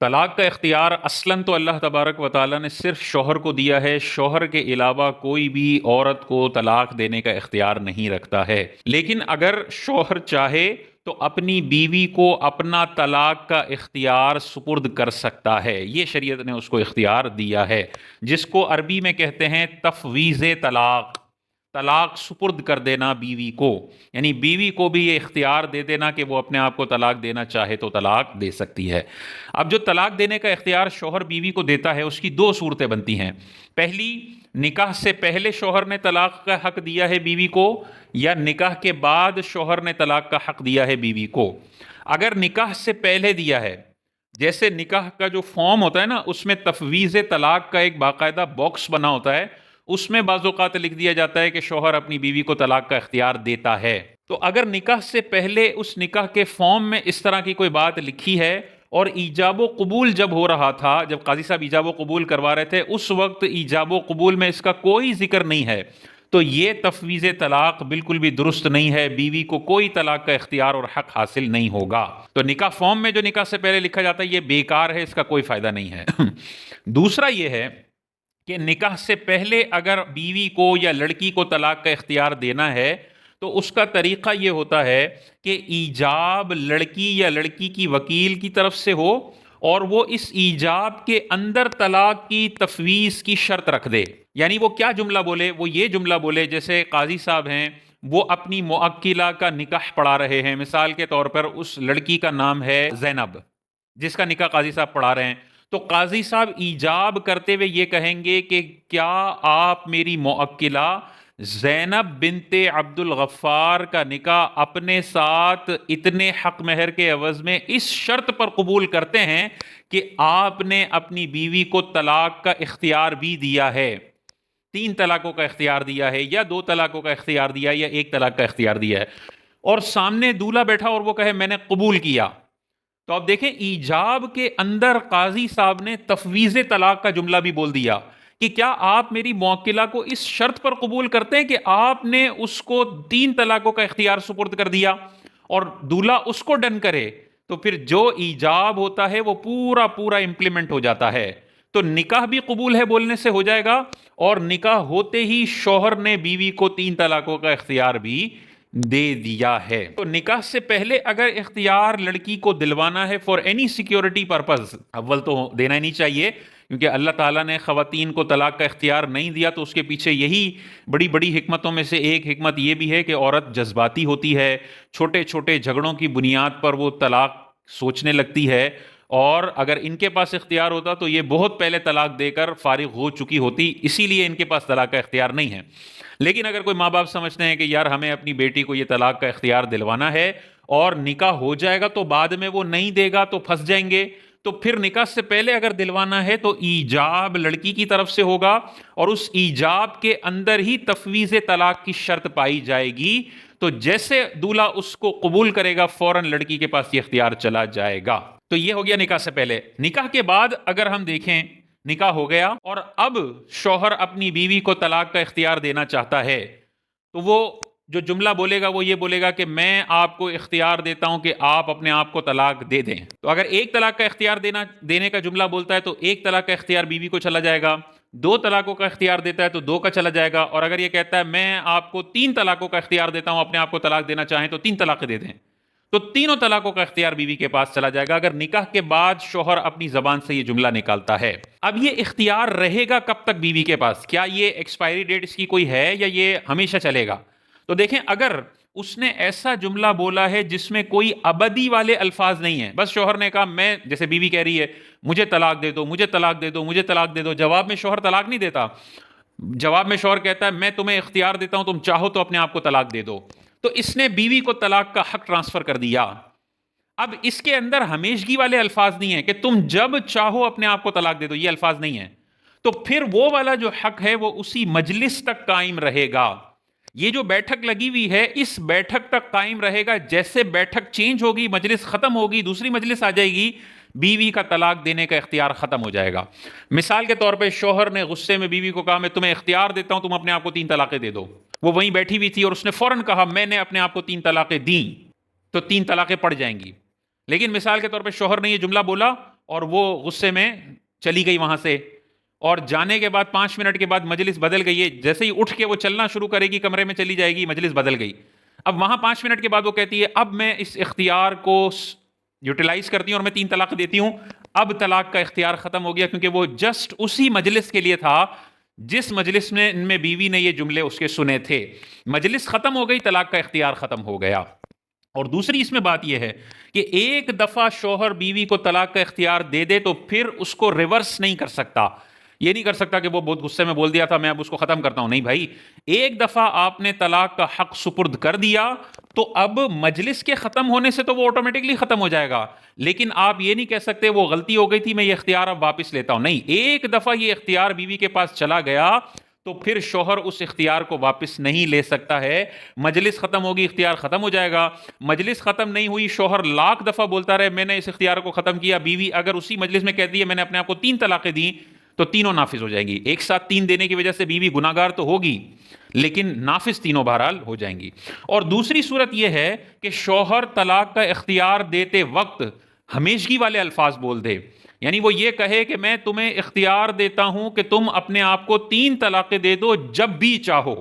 طلاق کا اختیار اصلاً تو اللہ تبارک و تعالیٰ نے صرف شوہر کو دیا ہے، شوہر کے علاوہ کوئی بھی عورت کو طلاق دینے کا اختیار نہیں رکھتا ہے، لیکن اگر شوہر چاہے تو اپنی بیوی کو اپنا طلاق کا اختیار سپرد کر سکتا ہے، یہ شریعت نے اس کو اختیار دیا ہے، جس کو عربی میں کہتے ہیں تفویض طلاق، طلاق سپرد کر دینا بیوی کو، یعنی بیوی کو بھی یہ اختیار دے دینا کہ وہ اپنے آپ کو طلاق دینا چاہے تو طلاق دے سکتی ہے۔ اب جو طلاق دینے کا اختیار شوہر بیوی کو دیتا ہے اس کی دو صورتیں بنتی ہیں۔ پہلی، نکاح سے پہلے شوہر نے طلاق کا حق دیا ہے بیوی کو، یا نکاح کے بعد شوہر نے طلاق کا حق دیا ہے بیوی کو۔ اگر نکاح سے پہلے دیا ہے، جیسے نکاح کا جو فارم ہوتا ہے نا، اس میں تفویض طلاق کا ایک باقاعدہ باکس بنا ہوتا ہے، اس میں بعض اوقات لکھ دیا جاتا ہے کہ شوہر اپنی بیوی کو طلاق کا اختیار دیتا ہے۔ تو اگر نکاح سے پہلے اس نکاح کے فارم میں اس طرح کی کوئی بات لکھی ہے، اور ایجاب و قبول جب ہو رہا تھا، جب قاضی صاحب ایجاب و قبول کروا رہے تھے، اس وقت ایجاب و قبول میں اس کا کوئی ذکر نہیں ہے، تو یہ تفویض طلاق بالکل بھی درست نہیں ہے، بیوی کو کوئی طلاق کا اختیار اور حق حاصل نہیں ہوگا۔ تو نکاح فارم میں جو نکاح سے پہلے لکھا جاتا ہے یہ بیکار ہے، اس کا کوئی فائدہ نہیں ہے۔ دوسرا یہ ہے کہ نکاح سے پہلے اگر بیوی کو یا لڑکی کو طلاق کا اختیار دینا ہے تو اس کا طریقہ یہ ہوتا ہے کہ ایجاب لڑکی یا لڑکی کی وکیل کی طرف سے ہو، اور وہ اس ایجاب کے اندر طلاق کی تفویض کی شرط رکھ دے۔ یعنی وہ کیا جملہ بولے؟ وہ یہ جملہ بولے، جیسے قاضی صاحب ہیں، وہ اپنی موکلہ کا نکاح پڑھا رہے ہیں، مثال کے طور پر اس لڑکی کا نام ہے زینب، جس کا نکاح قاضی صاحب پڑھا رہے ہیں، تو قاضی صاحب ایجاب کرتے ہوئے یہ کہیں گے کہ کیا آپ میری موکلہ زینب بنت عبد الغفار کا نکاح اپنے ساتھ اتنے حق مہر کے عوض میں اس شرط پر قبول کرتے ہیں کہ آپ نے اپنی بیوی کو طلاق کا اختیار بھی دیا ہے، 3 طلاقوں کا اختیار دیا ہے، یا 2 طلاقوں کا اختیار دیا ہے، یا 1 طلاق کا اختیار دیا ہے، اور سامنے دولہا بیٹھا اور وہ کہے میں نے قبول کیا، تو آپ دیکھیں ایجاب کے اندر قاضی صاحب نے تفویض طلاق کا جملہ بھی بول دیا کہ کیا آپ میری موکلہ کو اس شرط پر قبول کرتے ہیں کہ آپ نے اس کو 3 طلاقوں کا اختیار سپرد کر دیا، اور دولہا اس کو ڈن کرے، تو پھر جو ایجاب ہوتا ہے وہ پورا پورا امپلیمنٹ ہو جاتا ہے، تو نکاح بھی قبول ہے بولنے سے ہو جائے گا، اور نکاح ہوتے ہی شوہر نے بیوی کو 3 طلاقوں کا اختیار بھی دے دیا ہے۔ تو نکاح سے پہلے اگر اختیار لڑکی کو دلوانا ہے فار اینی سیکیورٹی پرپز، اول تو دینا ہی نہیں چاہیے، کیونکہ اللہ تعالیٰ نے خواتین کو طلاق کا اختیار نہیں دیا تو اس کے پیچھے یہی بڑی بڑی حکمتوں میں سے ایک حکمت یہ بھی ہے کہ عورت جذباتی ہوتی ہے، چھوٹے چھوٹے جھگڑوں کی بنیاد پر وہ طلاق سوچنے لگتی ہے، اور اگر ان کے پاس اختیار ہوتا تو یہ بہت پہلے طلاق دے کر فارغ ہو چکی ہوتی، اسی لیے ان کے پاس طلاق کا اختیار نہیں ہے۔ لیکن اگر کوئی ماں باپ سمجھتے ہیں کہ یار ہمیں اپنی بیٹی کو یہ طلاق کا اختیار دلوانا ہے، اور نکاح ہو جائے گا تو بعد میں وہ نہیں دے گا تو پھنس جائیں گے، تو پھر نکاح سے پہلے اگر دلوانا ہے تو ایجاب لڑکی کی طرف سے ہوگا، اور اس ایجاب کے اندر ہی تفویض طلاق کی شرط پائی جائے گی، تو جیسے دولہا اس کو قبول کرے گا فوراً لڑکی کے پاس یہ اختیار چلا جائے گا۔ تو یہ ہو گیا نکاح سے پہلے۔ نکاح کے بعد اگر ہم دیکھیں، نکاح ہو گیا اور اب شوہر اپنی بیوی کو طلاق کا اختیار دینا چاہتا ہے، تو وہ جو جملہ بولے گا وہ یہ بولے گا کہ میں آپ کو اختیار دیتا ہوں کہ آپ اپنے آپ کو طلاق دے دیں۔ تو اگر 1 طلاق کا اختیار دینے کا جملہ بولتا ہے تو 1 طلاق کا اختیار بیوی کو چلا جائے گا، 2 طلاقوں کا اختیار دیتا ہے تو 2 کا چلا جائے گا، اور اگر یہ کہتا ہے میں آپ کو 3 طلاقوں کا اختیار دیتا ہوں، اپنے آپ کو طلاق دینا چاہیں تو 3 طلاقیں دے دیں، تو تینوں طلاقوں کا اختیار بیوی کے پاس چلا جائے گا اگر نکاح کے بعد شوہر اپنی زبان سے یہ جملہ نکالتا ہے۔ اب یہ اختیار رہے گا کب تک بیوی کے پاس؟ کیا یہ ایکسپائری ڈیٹ اس کی کوئی ہے یا یہ ہمیشہ چلے گا؟ تو دیکھیں، اگر اس نے ایسا جملہ بولا ہے جس میں کوئی ابدی والے الفاظ نہیں ہیں، بس شوہر نے کہا میں، جیسے بیوی کہہ رہی ہے مجھے طلاق دے دو، مجھے طلاق دے دو، مجھے طلاق دے دو، جواب میں شوہر طلاق نہیں دیتا، جواب میں شوہر کہتا ہے میں تمہیں اختیار دیتا ہوں، تم چاہو تو اپنے آپ کو طلاق دے دو، تو اس نے بیوی کو طلاق کا حق ٹرانسفر کر دیا۔ اب اس کے اندر ہمیشگی والے الفاظ نہیں ہیں کہ تم جب چاہو اپنے آپ کو طلاق دے دو، یہ الفاظ نہیں ہیں، تو پھر وہ والا جو حق ہے وہ اسی مجلس تک قائم رہے گا۔ یہ جو بیٹھک لگی ہوئی ہے اس بیٹھک تک قائم رہے گا، جیسے بیٹھک چینج ہوگی، مجلس ختم ہوگی، دوسری مجلس آ جائے گی، بیوی کا طلاق دینے کا اختیار ختم ہو جائے گا۔ مثال کے طور پہ شوہر نے غصے میں بیوی کو کہا میں تمہیں اختیار دیتا ہوں، تم اپنے آپ کو 3 طلاقیں دے دو، وہ وہیں بیٹھی ہوئی تھی اور اس نے فوراً کہا میں نے اپنے آپ کو 3 طلاقیں دیں، تو 3 طلاقیں پڑ جائیں گی۔ لیکن مثال کے طور پہ شوہر نے یہ جملہ بولا اور وہ غصے میں چلی گئی وہاں سے، اور جانے کے بعد 5 منٹ کے بعد مجلس بدل گئی ہے، جیسے ہی اٹھ کے وہ چلنا شروع کرے گی کمرے میں چلی جائے گی، مجلس بدل گئی۔ اب وہاں 5 منٹ کے بعد وہ کہتی ہے اب میں اس اختیار کو یوٹیلائز کرتی ہوں اور میں 3 طلاق دیتی ہوں۔ اب طلاق کا اختیار ختم ہو گیا، کیونکہ وہ جسٹ اسی مجلس کے لیے تھا جس مجلس میں ان میں بیوی نے یہ جملے اس کے سنے تھے۔ مجلس ختم ہو گئی، طلاق کا اختیار ختم ہو گیا۔ اور دوسری اس میں بات یہ ہے کہ ایک دفعہ شوہر بیوی کو طلاق کا اختیار دے دے تو پھر اس کو ریورس نہیں کر سکتا۔ یہ نہیں کر سکتا کہ وہ بہت غصے میں بول دیا تھا میں اب اس کو ختم کرتا ہوں، نہیں بھائی، ایک دفعہ آپ نے طلاق کا حق سپرد کر دیا تو اب مجلس کے ختم ہونے سے تو وہ آٹومیٹکلی ختم ہو جائے گا، لیکن آپ یہ نہیں کہہ سکتے وہ غلطی ہو گئی تھی میں یہ اختیار اب واپس لیتا ہوں، نہیں، ایک دفعہ یہ اختیار بیوی کے پاس چلا گیا تو پھر شوہر اس اختیار کو واپس نہیں لے سکتا ہے۔ مجلس ختم ہوگی، اختیار ختم ہو جائے گا۔ مجلس ختم نہیں ہوئی، شوہر لاکھ دفعہ بولتا رہے میں نے اس اختیار کو ختم کیا، بیوی اگر اسی مجلس میں کہتی ہے میں نے اپنے آپ کو 3 طلاقیں دی تو تینوں نافذ ہو جائیں گی۔ ایک ساتھ 3 دینے کی وجہ سے بیوی گناہگار تو ہوگی لیکن نافذ تینوں بہرحال ہو جائیں گی۔ اور دوسری صورت یہ ہے کہ شوہر طلاق کا اختیار دیتے وقت ہمیشگی والے الفاظ بول دے، یعنی وہ یہ کہے کہ میں تمہیں اختیار دیتا ہوں کہ تم اپنے آپ کو 3 طلاقیں دے دو جب بھی چاہو۔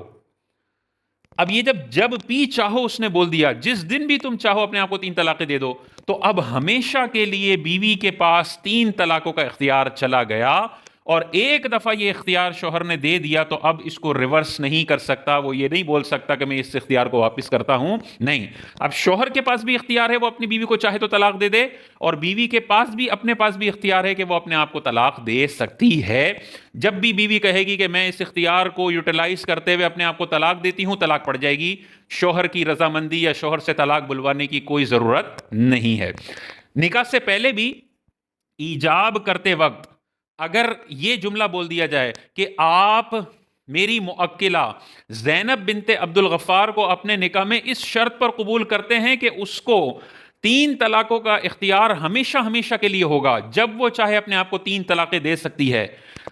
اب یہ جب بھی چاہو اس نے بول دیا، جس دن بھی تم چاہو اپنے آپ کو 3 طلاقیں دے دو، تو اب ہمیشہ کے لیے بیوی کے پاس 3 طلاقوں کا اختیار چلا گیا، اور ایک دفعہ یہ اختیار شوہر نے دے دیا تو اب اس کو ریورس نہیں کر سکتا، وہ یہ نہیں بول سکتا کہ میں اس اختیار کو واپس کرتا ہوں، نہیں، اب شوہر کے پاس بھی اختیار ہے وہ اپنی بیوی کو چاہے تو طلاق دے دے، اور بیوی کے پاس بھی اپنے پاس بھی اختیار ہے کہ وہ اپنے آپ کو طلاق دے سکتی ہے۔ جب بھی بیوی کہے گی کہ میں اس اختیار کو یوٹیلائز کرتے ہوئے اپنے آپ کو طلاق دیتی ہوں، طلاق پڑ جائے گی، شوہر کی رضامندی یا شوہر سے طلاق بلوانے کی کوئی ضرورت نہیں ہے۔ نکاح سے پہلے بھی ایجاب کرتے وقت اگر یہ جملہ بول دیا جائے کہ آپ میری موکلہ زینب بنت عبد الغفار کو اپنے نکاح میں اس شرط پر قبول کرتے ہیں کہ اس کو 3 طلاقوں کا اختیار ہمیشہ ہمیشہ کے لیے ہوگا، جب وہ چاہے اپنے آپ کو 3 طلاقیں دے سکتی ہے۔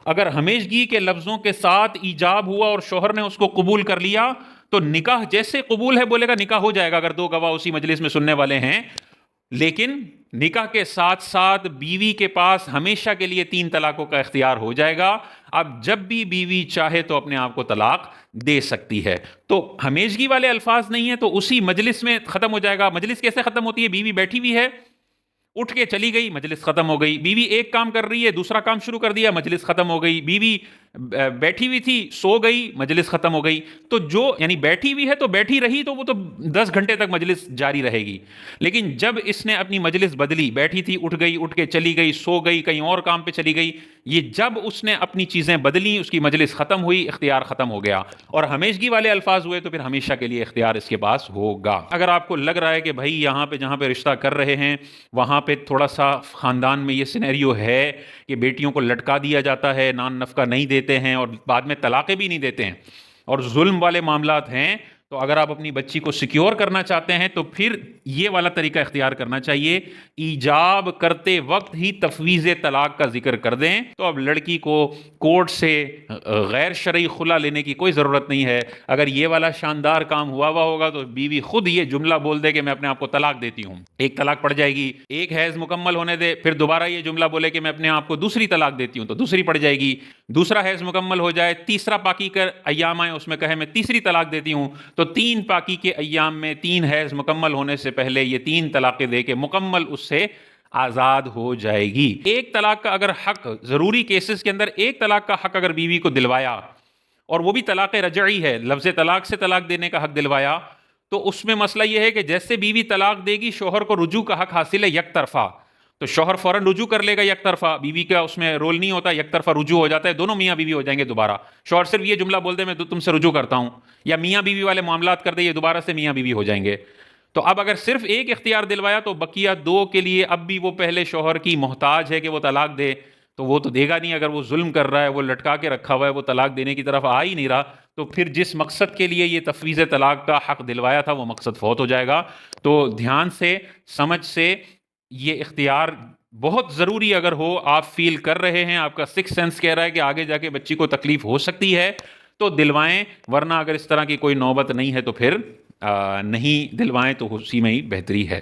اگر ہمیشگی کے لفظوں کے ساتھ ایجاب ہوا اور شوہر نے اس کو قبول کر لیا تو نکاح جیسے قبول ہے بولے گا نکاح ہو جائے گا اگر 2 گواہ اسی مجلس میں سننے والے ہیں، لیکن نکاح کے ساتھ ساتھ بیوی کے پاس ہمیشہ کے لیے 3 طلاقوں کا اختیار ہو جائے گا۔ اب جب بھی بیوی چاہے تو اپنے آپ کو طلاق دے سکتی ہے۔ تو ہمیشگی والے الفاظ نہیں ہیں تو اسی مجلس میں ختم ہو جائے گا۔ مجلس کیسے ختم ہوتی ہے؟ بیوی بیٹھی ہوئی ہے، اٹھ کے چلی گئی، مجلس ختم ہو گئی۔ بیوی ایک کام کر رہی ہے، دوسرا کام شروع کر دیا، مجلس ختم ہو گئی۔ بیوی بیٹھی ہوئی تھی، سو گئی، مجلس ختم ہو گئی۔ تو جو یعنی بیٹھی ہوئی ہے تو بیٹھی رہی تو وہ تو 10 گھنٹے تک مجلس جاری رہے گی، لیکن جب اس نے اپنی مجلس بدلی، بیٹھی تھی اٹھ گئی، اٹھ کے چلی گئی، سو گئی، کہیں اور کام پہ چلی گئی، یہ جب اس نے اپنی چیزیں بدلی اس کی مجلس ختم ہوئی، اختیار ختم ہو گیا۔ اور ہمیشگی والے الفاظ ہوئے تو پھر ہمیشہ کے لیے اختیار اس کے پاس ہوگا۔ اگر آپ کو لگ رہا ہے کہ بھائی یہاں پہ جہاں پہ رشتہ کر رہے ہیں وہاں پہ تھوڑا سا خاندان میں یہ سینیریو ہے کہ بیٹیوں کو لٹکا دیا جاتا ہے، نان نفقہ نہیں دیتے ہیں اور بعد میں طلاقیں بھی نہیں دیتے ہیں اور ظلم والے معاملات ہیں، تو اگر آپ اپنی بچی کو سیکیور کرنا چاہتے ہیں تو پھر یہ والا طریقہ اختیار کرنا چاہیے، ایجاب کرتے وقت ہی تفویض طلاق کا ذکر کر دیں، تو اب لڑکی کو کورٹ سے غیر شرعی خلا لینے کی کوئی ضرورت نہیں ہے۔ اگر یہ والا شاندار کام ہوا ہوگا تو بیوی خود یہ جملہ بول دے کہ میں اپنے آپ کو طلاق دیتی ہوں، ایک طلاق پڑ جائے گی۔ ایک حیض مکمل ہونے دے، پھر دوبارہ یہ جملہ بولے کہ میں اپنے آپ کو دوسری طلاق دیتی ہوں تو دوسری پڑ جائے گی۔ دوسرا حیض مکمل ہو جائے، تیسرا پاکی کا ایام آئے، اس میں کہے میں تیسری طلاق دیتی ہوں، تو 3 پاکی کے ایام میں 3 حیض مکمل ہونے سے پہلے یہ 3 طلاقیں دے کے مکمل اس سے آزاد ہو جائے گی۔ ایک طلاق کا اگر حق ضروری کیسز کے اندر ایک طلاق کا حق اگر بیوی کو دلوایا اور وہ بھی طلاق رجعی ہے، لفظ طلاق سے طلاق دینے کا حق دلوایا، تو اس میں مسئلہ یہ ہے کہ جیسے بیوی طلاق دے گی شوہر کو رجوع کا حق حاصل ہے یک طرفہ، تو شوہر فوراً رجوع کر لے گا یک طرفہ، بیوی کا اس میں رول نہیں ہوتا، یک طرفہ رجوع ہو جاتا ہے، دونوں میاں بیوی ہو جائیں گے دوبارہ۔ شوہر صرف یہ جملہ بول دے میں تم سے رجوع کرتا ہوں، یا میاں بیوی والے معاملات کر دے، یہ دوبارہ سے میاں بیوی ہو جائیں گے۔ تو اب اگر صرف ایک اختیار دلوایا تو بقیہ 2 کے لیے اب بھی وہ پہلے شوہر کی محتاج ہے کہ وہ طلاق دے، تو وہ تو دے گا نہیں۔ اگر وہ ظلم کر رہا ہے، وہ لٹکا کے رکھا ہوا ہے، وہ طلاق دینے کی طرف آ ہی نہیں رہا، تو پھر جس مقصد کے لیے یہ تفویض طلاق کا حق دلوایا تھا وہ مقصد فوت ہو جائے گا۔ تو دھیان سے، سمجھ سے، یہ اختیار بہت ضروری اگر ہو، آپ فیل کر رہے ہیں، آپ کا سکس سینس کہہ رہا ہے کہ آگے جا کے بچی کو تکلیف ہو سکتی ہے تو دلوائیں، ورنہ اگر اس طرح کی کوئی نوبت نہیں ہے تو پھر نہیں دلوائیں تو اسی میں ہی بہتری ہے۔